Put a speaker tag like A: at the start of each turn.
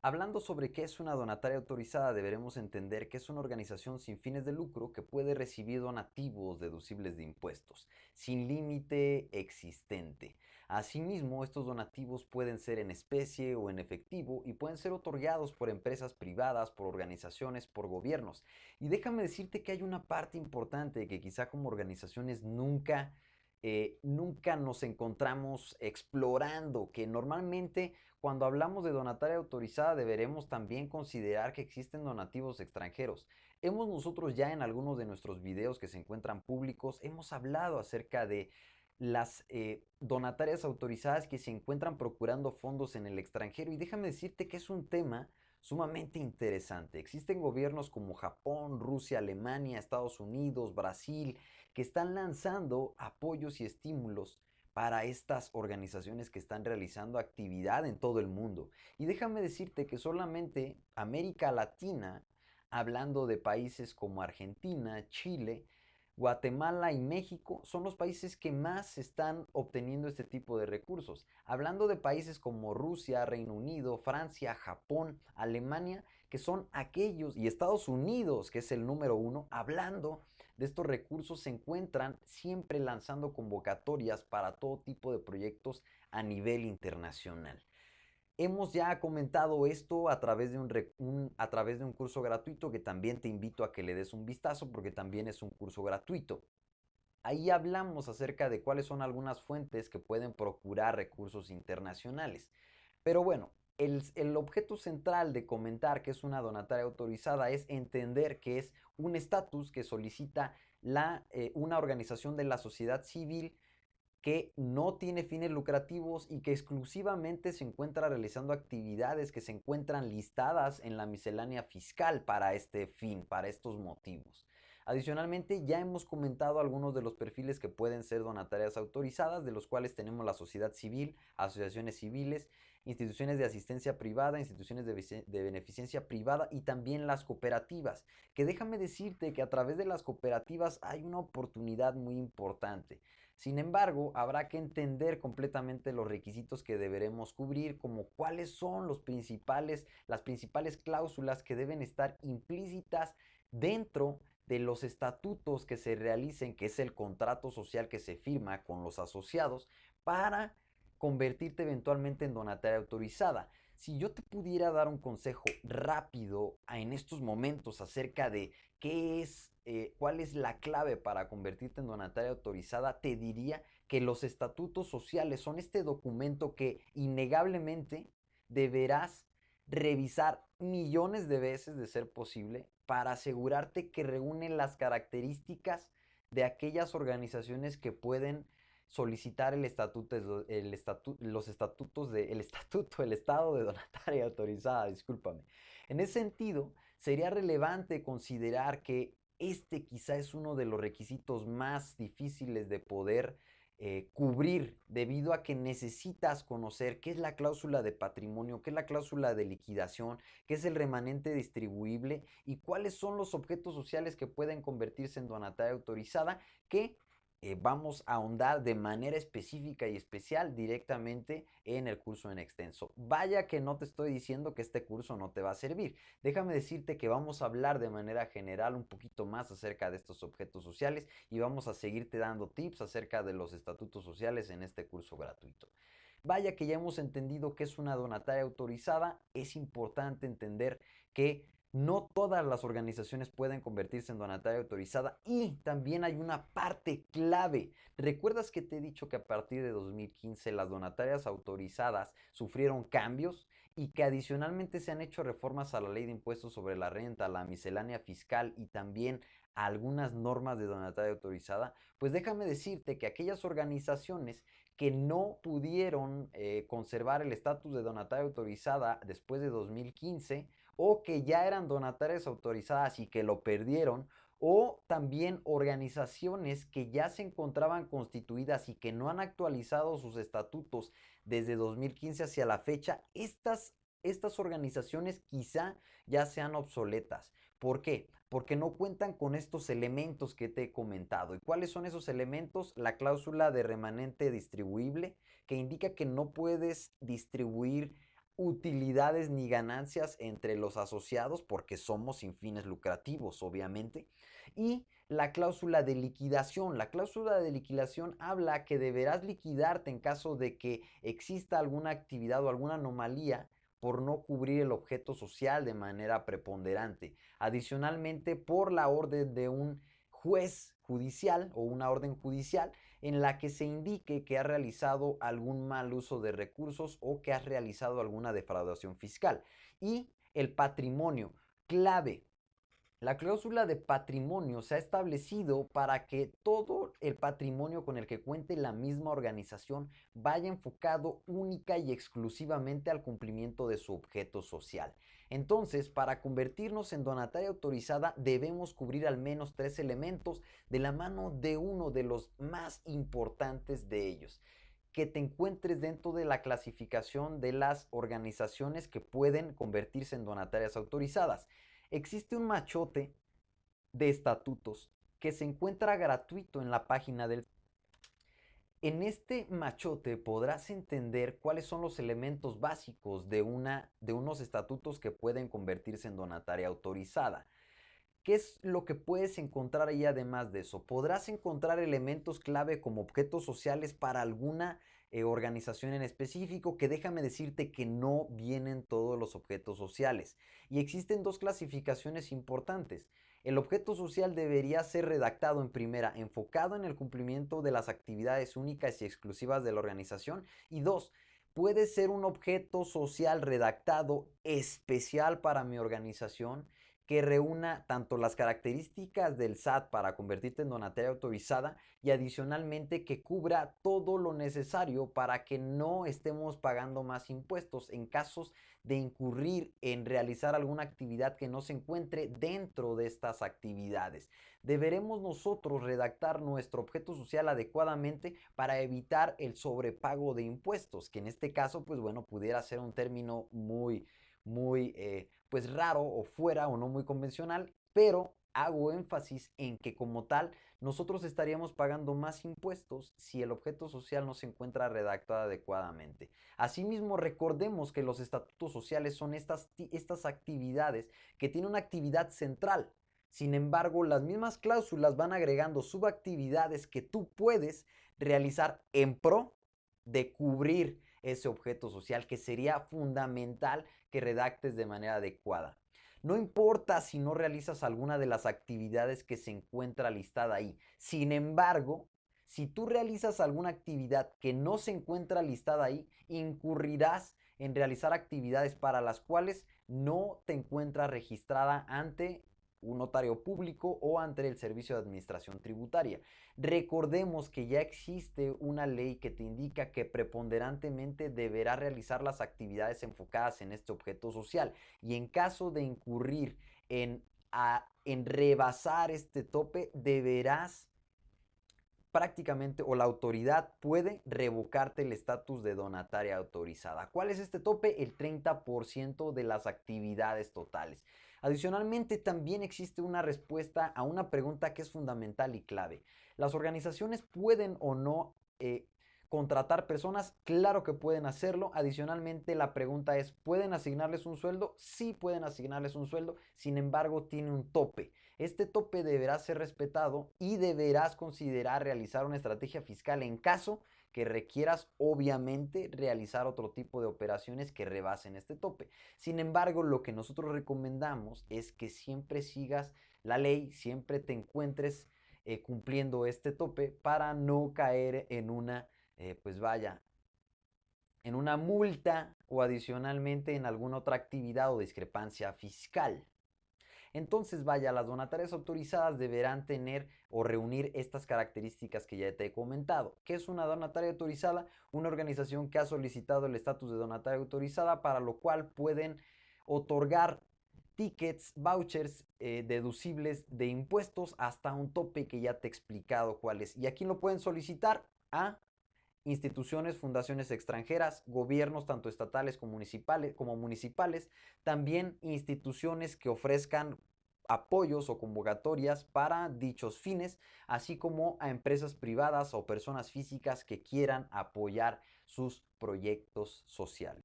A: Hablando sobre qué es una donataria autorizada, deberemos entender que es una organización sin fines de lucro que puede recibir donativos deducibles de impuestos, sin límite existente. Asimismo, estos donativos pueden ser en especie o en efectivo y pueden ser otorgados por empresas privadas, por organizaciones, por gobiernos. Y déjame decirte que hay una parte importante que quizá como organizaciones nunca nos encontramos explorando, que normalmente cuando hablamos de donataria autorizada deberemos también considerar que existen donativos extranjeros. Hemos nosotros ya en algunos de nuestros videos que se encuentran públicos, hemos hablado acerca de las donatarias autorizadas que se encuentran procurando fondos en el extranjero y déjame decirte que es un tema sumamente interesante. Existen gobiernos como Japón, Rusia, Alemania, Estados Unidos, Brasil, que están lanzando apoyos y estímulos para estas organizaciones que están realizando actividad en todo el mundo. Y déjame decirte que solamente América Latina, hablando de países como Argentina, Chile, Guatemala y México son los países que más están obteniendo este tipo de recursos. Hablando de países como Rusia, Reino Unido, Francia, Japón, Alemania, que son aquellos, y Estados Unidos, que es el número uno, hablando de estos recursos, se encuentran siempre lanzando convocatorias para todo tipo de proyectos a nivel internacional. Hemos ya comentado esto a través de a través de un curso gratuito que también te invito a que le des un vistazo porque también es un curso gratuito. Ahí hablamos acerca de cuáles son algunas fuentes que pueden procurar recursos internacionales. Pero bueno, el objeto central de comentar que es una donataria autorizada es entender que es un estatus que solicita una organización de la sociedad civil que no tiene fines lucrativos y que exclusivamente se encuentra realizando actividades que se encuentran listadas en la miscelánea fiscal para este fin, para estos motivos. Adicionalmente, ya hemos comentado algunos de los perfiles que pueden ser donatarias autorizadas, de los cuales tenemos la sociedad civil, asociaciones civiles, instituciones de asistencia privada, instituciones de beneficencia privada y también las cooperativas, que déjame decirte que a través de las cooperativas hay una oportunidad muy importante. Sin embargo, habrá que entender completamente los requisitos que deberemos cubrir, como cuáles son las principales cláusulas que deben estar implícitas dentro de los estatutos que se realicen, que es el contrato social que se firma con los asociados, para convertirte eventualmente en donataria autorizada. Si yo te pudiera dar un consejo rápido en estos momentos acerca de cuál es la clave para convertirte en donataria autorizada, te diría que los estatutos sociales son este documento que innegablemente deberás revisar millones de veces de ser posible para asegurarte que reúnen las características de aquellas organizaciones que pueden solicitar los estatutos el estado de donataria autorizada, discúlpame. En ese sentido, sería relevante considerar que este quizá es uno de los requisitos más difíciles de poder cubrir debido a que necesitas conocer qué es la cláusula de patrimonio, qué es la cláusula de liquidación, qué es el remanente distribuible y cuáles son los objetos sociales que pueden convertirse en donataria autorizada que vamos a ahondar de manera específica y especial directamente en el curso en extenso. Vaya que no te estoy diciendo que este curso no te va a servir. Déjame decirte que vamos a hablar de manera general un poquito más acerca de estos objetos sociales y vamos a seguirte dando tips acerca de los estatutos sociales en este curso gratuito. Vaya que ya hemos entendido que es una donataria autorizada, es importante entender que no todas las organizaciones pueden convertirse en donataria autorizada y también hay una parte clave. ¿Recuerdas que te he dicho que a partir de 2015 las donatarias autorizadas sufrieron cambios y que adicionalmente se han hecho reformas a la ley de impuestos sobre la renta, a la miscelánea fiscal y también a algunas normas de donataria autorizada? Pues déjame decirte que aquellas organizaciones que no pudieron conservar el estatus de donataria autorizada después de 2015 o que ya eran donatarias autorizadas y que lo perdieron, o también organizaciones que ya se encontraban constituidas y que no han actualizado sus estatutos desde 2015 hacia la fecha, estas organizaciones quizá ya sean obsoletas. ¿Por qué? Porque no cuentan con estos elementos que te he comentado. ¿Y cuáles son esos elementos? La cláusula de remanente distribuible, que indica que no puedes distribuir utilidades ni ganancias entre los asociados porque somos sin fines lucrativos, obviamente. Y la cláusula de liquidación. La cláusula de liquidación habla que deberás liquidarte en caso de que exista alguna actividad o alguna anomalía por no cubrir el objeto social de manera preponderante. Adicionalmente, por la orden de un juez judicial o una orden judicial en la que se indique que has realizado algún mal uso de recursos o que has realizado alguna defraudación fiscal. Y el patrimonio, clave. La cláusula de patrimonio se ha establecido para que todo el patrimonio con el que cuente la misma organización vaya enfocado única y exclusivamente al cumplimiento de su objeto social. Entonces, para convertirnos en donataria autorizada debemos cubrir al menos 3 elementos de la mano de uno de los más importantes de ellos: que te encuentres dentro de la clasificación de las organizaciones que pueden convertirse en donatarias autorizadas. Existe un machote de estatutos que se encuentra gratuito en la página del... En este machote podrás entender cuáles son los elementos básicos de unos estatutos que pueden convertirse en donataria autorizada. ¿Qué es lo que puedes encontrar ahí además de eso? Podrás encontrar elementos clave como objetos sociales para alguna organización en específico, que déjame decirte que no vienen todos los objetos sociales. Y existen dos clasificaciones importantes. El objeto social debería ser redactado en primera, enfocado en el cumplimiento de las actividades únicas y exclusivas de la organización. Y dos, puede ser un objeto social redactado especial para mi organización, que reúna tanto las características del SAT para convertirte en donataria autorizada y adicionalmente que cubra todo lo necesario para que no estemos pagando más impuestos en casos de incurrir en realizar alguna actividad que no se encuentre dentro de estas actividades. Deberemos nosotros redactar nuestro objeto social adecuadamente para evitar el sobrepago de impuestos, que en este caso, pues bueno, pudiera ser un término muy pues raro o fuera o no muy convencional, pero hago énfasis en que como tal nosotros estaríamos pagando más impuestos si el objeto social no se encuentra redactado adecuadamente. Asimismo, recordemos que los estatutos sociales son estas actividades que tienen una actividad central. Sin embargo, las mismas cláusulas van agregando subactividades que tú puedes realizar en pro de cubrir ese objeto social, que sería fundamental que redactes de manera adecuada. No importa si no realizas alguna de las actividades que se encuentra listada ahí. Sin embargo, si tú realizas alguna actividad que no se encuentra listada ahí, incurrirás en realizar actividades para las cuales no te encuentras registrada ante un notario público o ante el Servicio de Administración Tributaria. Recordemos que ya existe una ley que te indica que preponderantemente deberá realizar las actividades enfocadas en este objeto social, y en caso de incurrir en rebasar este tope, deberás prácticamente, o la autoridad puede revocarte el estatus de donataria autorizada. ¿Cuál es este tope? El 30% de las actividades totales. Adicionalmente, también existe una respuesta a una pregunta que es fundamental y clave. ¿Las organizaciones pueden o no contratar personas? Claro que pueden hacerlo. Adicionalmente, la pregunta es, ¿pueden asignarles un sueldo? Sí pueden asignarles un sueldo, sin embargo, tiene un tope. Este tope deberá ser respetado y deberás considerar realizar una estrategia fiscal en caso que requieras, obviamente, realizar otro tipo de operaciones que rebasen este tope. Sin embargo, lo que nosotros recomendamos es que siempre sigas la ley, siempre te encuentres cumpliendo este tope para no caer en pues vaya, en una multa o adicionalmente en alguna otra actividad o discrepancia fiscal. Entonces, vaya, las donatarias autorizadas deberán tener o reunir estas características que ya te he comentado. ¿Qué es una donataria autorizada? Una organización que ha solicitado el estatus de donataria autorizada, para lo cual pueden otorgar tickets, vouchers deducibles de impuestos hasta un tope que ya te he explicado cuál es. ¿Y aquí lo pueden solicitar? A instituciones, fundaciones extranjeras, gobiernos tanto estatales como municipales, también instituciones que ofrezcan apoyos o convocatorias para dichos fines, así como a empresas privadas o personas físicas que quieran apoyar sus proyectos sociales.